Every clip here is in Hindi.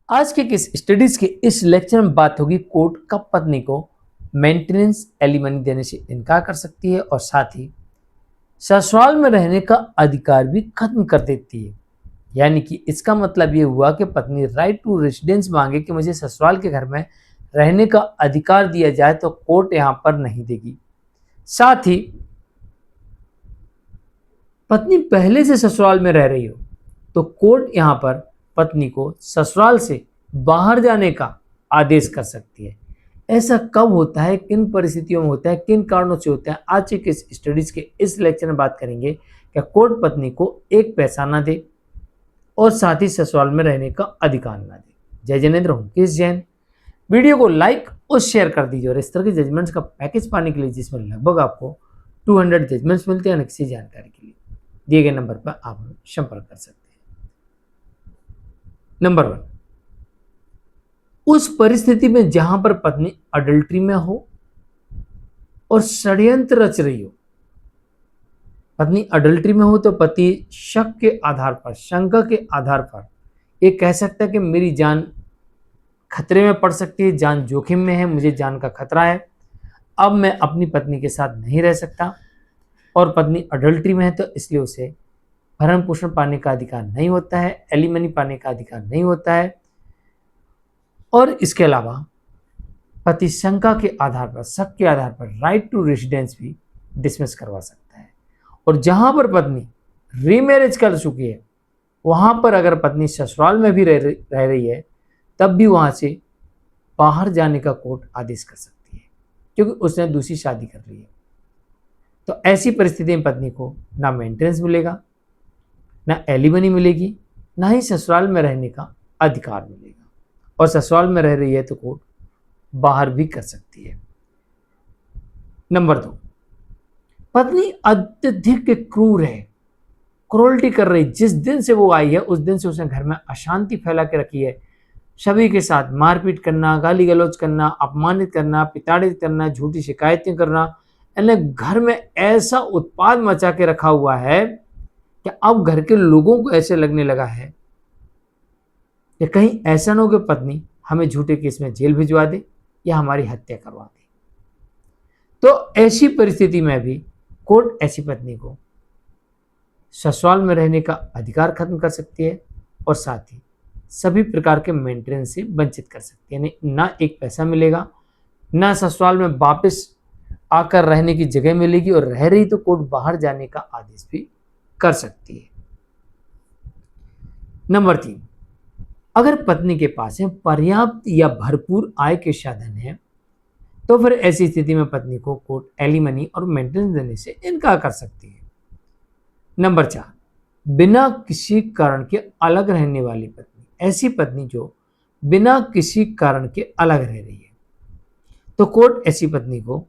आज के किस स्टडीज के इस लेक्चर में बात होगी कोर्ट कब पत्नी को मेंटेनेंस एलिमनी देने से इनकार कर सकती है और साथ ही ससुराल में रहने का अधिकार भी खत्म कर देती है। यानी कि इसका मतलब ये हुआ कि पत्नी राइट टू रेसिडेंस मांगे कि मुझे ससुराल के घर में रहने का अधिकार दिया जाए तो कोर्ट यहां पर नहीं देगी। साथ ही पत्नी पहले से ससुराल में रह रही हो तो कोर्ट यहां पर पत्नी को ससुराल से बाहर जाने का आदेश कर सकती है। ऐसा कब होता है, किन परिस्थितियों में होता है, किन कारणों से होता है, आज के इस स्टडीज के इस लेक्चर में बात करेंगे। क्या कोर्ट पत्नी को एक पैसा ना दे और साथ ही ससुराल में रहने का अधिकार ना दे। जय जैनेन्द्र हूं किस जैन। वीडियो को लाइक और शेयर कर दीजिए और इस तरह के जजमेंट्स का पैकेज पाने के लिए जिसमें लगभग आपको 200 जजमेंट्स मिलते हैं, किसी जानकारी के लिए दिए गए नंबर पर आप हमें संपर्क कर सकते हैं। नंबर 1, उस परिस्थिति में जहां पर पत्नी अडल्ट्री में हो और षड्यंत्र रच रही हो। पत्नी अडल्ट्री में हो तो पति शक के आधार पर, शंका के आधार पर ये कह सकता है कि मेरी जान खतरे में पड़ सकती है, जान जोखिम में है, मुझे जान का खतरा है, अब मैं अपनी पत्नी के साथ नहीं रह सकता। और पत्नी अडल्ट्री में है तो इसलिए उसे भरण पोषण पाने का अधिकार नहीं होता है, एलिमनी पाने का अधिकार नहीं होता है। और इसके अलावा पति शंका के आधार पर, शक के आधार पर राइट टू रेसिडेंस भी डिसमिस करवा सकता है। और जहां पर पत्नी रीमैरिज कर चुकी है वहां पर अगर पत्नी ससुराल में भी रह रही है तब भी वहां से बाहर जाने का कोर्ट आदेश कर सकती है, क्योंकि उसने दूसरी शादी कर ली है। तो ऐसी परिस्थिति में पत्नी को ना मेंटेनेंस मिलेगा, ना एलिमनी मिलेगी, ना ही ससुराल में रहने का अधिकार मिलेगा। और ससुराल में रह रही है तो कोर्ट बाहर भी कर सकती है। नंबर 2, पत्नी अत्यधिक क्रूर है, क्रूरल्टी कर रही। जिस दिन से वो आई है उस दिन से उसने घर में अशांति फैला के रखी है। सभी के साथ मारपीट करना, गाली गलौज करना, अपमानित करना, पिताड़ित करना, झूठी शिकायतें करना, यानी घर में ऐसा उत्पाद मचा के रखा हुआ है कि अब घर के लोगों को ऐसे लगने लगा है कि कहीं ऐसा ना हो कि पत्नी हमें झूठे केस में जेल भिजवा दे या हमारी हत्या करवा दे। तो ऐसी परिस्थिति में भी कोर्ट ऐसी पत्नी को ससुराल में रहने का अधिकार खत्म कर सकती है और साथ ही सभी प्रकार के मेंटेनेंस से वंचित कर सकती है। यानी ना एक पैसा मिलेगा, ना ससुराल में वापस आकर रहने की जगह मिलेगी, और रह रही तो कोर्ट बाहर जाने का आदेश भी कर सकती है। नंबर 3, अगर पत्नी के पास है पर्याप्त या भरपूर आय के साधन है तो फिर ऐसी स्थिति में पत्नी को कोर्ट एलिमनी और मेंटेनेंस देने से इनकार कर सकती है। नंबर 4, बिना किसी कारण के अलग रहने वाली पत्नी। ऐसी पत्नी जो बिना किसी कारण के अलग रह रही है तो कोर्ट ऐसी पत्नी को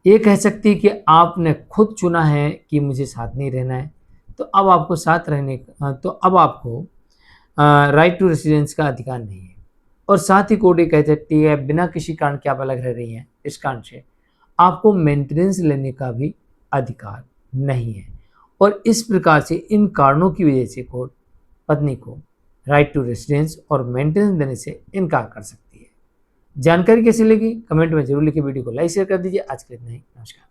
ये कह सकती है कि आपने खुद चुना है कि मुझे साथ नहीं रहना है, तो अब आपको साथ रहने तो अब आपको राइट टू रेसिडेंस का अधिकार नहीं है। और साथ ही कोर्ट ये कह सकती है बिना किसी कारण के आप अलग रह रही हैं, इस कारण से आपको मेंटेनेंस लेने का भी अधिकार नहीं है। और इस प्रकार से इन कारणों की वजह से कोर्ट पत्नी को राइट टू रेसिडेंस और मेंटेनेंस देने से इनकार कर सकती है। जानकारी कैसी लगी कमेंट में जरूर लिखिए, वीडियो को लाइक शेयर कर दीजिए। आज के लिए इतना ही, नमस्कार।